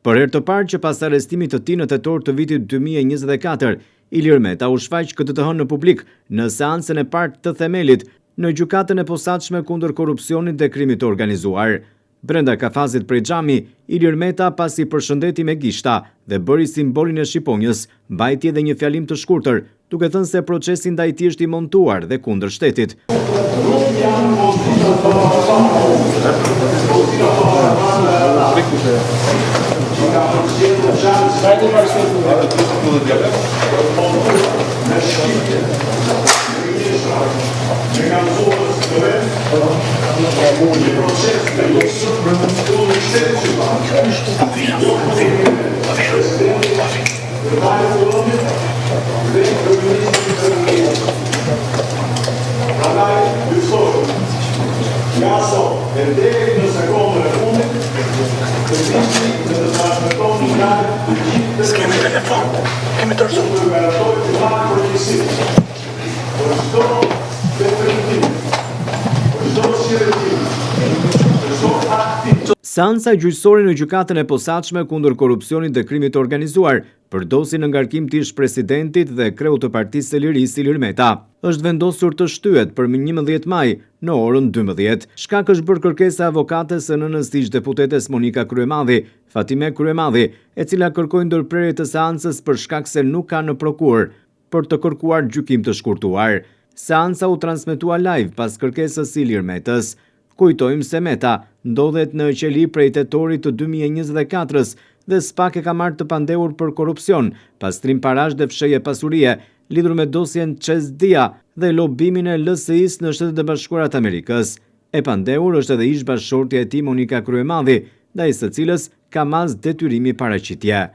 Për herë të parë që pas arrestimit të tij në tetor të vitit 2024, Ilir Meta u shfaq këtë të hënë në publik në seancën e parë të themelit në gjykatën e posaçme kundër korrupsionit dhe krimit të organizuar. Brenda kafazit prej xhami, Ilir Meta pasi përshëndeti me gishta dhe bëri simbolin e shqiponjës, mbajti edhe një fjalim të shkurtër, duke thënë se procesi ndaj tij është i montuar dhe kundër shtetit. S'kemi telefon, kemi tërsu. Seanca gjyqësore në gjykatën e posaçme kundër korrupsionit dhe krimit të organizuar përdosi në ngarkim të ish-presidentit dhe kreut të Partisë së Lirisë Ilir Meta. Është vendosur të shtyhet për 11 maj në orën 12. Shkak është bërë kërkesa e avokates së nënës tij deputetes Monika Kryemadhi, Fatime Kryemadhi, e cila kërkoi ndërprerje të seancës për shkak se nuk ka në prokuror për të kërkuar gjykim të shkurtuar. Seanca u transmetua live pas kërkesës së Ilir Metës. Kujtojmë se Meta ndodhet në qeli prej tetorit të 2024-s dhe s'pak e ka marrë të pandehur për korrupsion, pastrim parash dhe fshehje pasurie, lidhur me dosjen Çesdia dhe lobimin e LSI-s në Shtetet e Bashkuara të Amerikës. E pandehur është edhe ish bashkëshortja e tij Monika Kryemadhi, ndaj së cilës ka mas detyrimi paraqitje.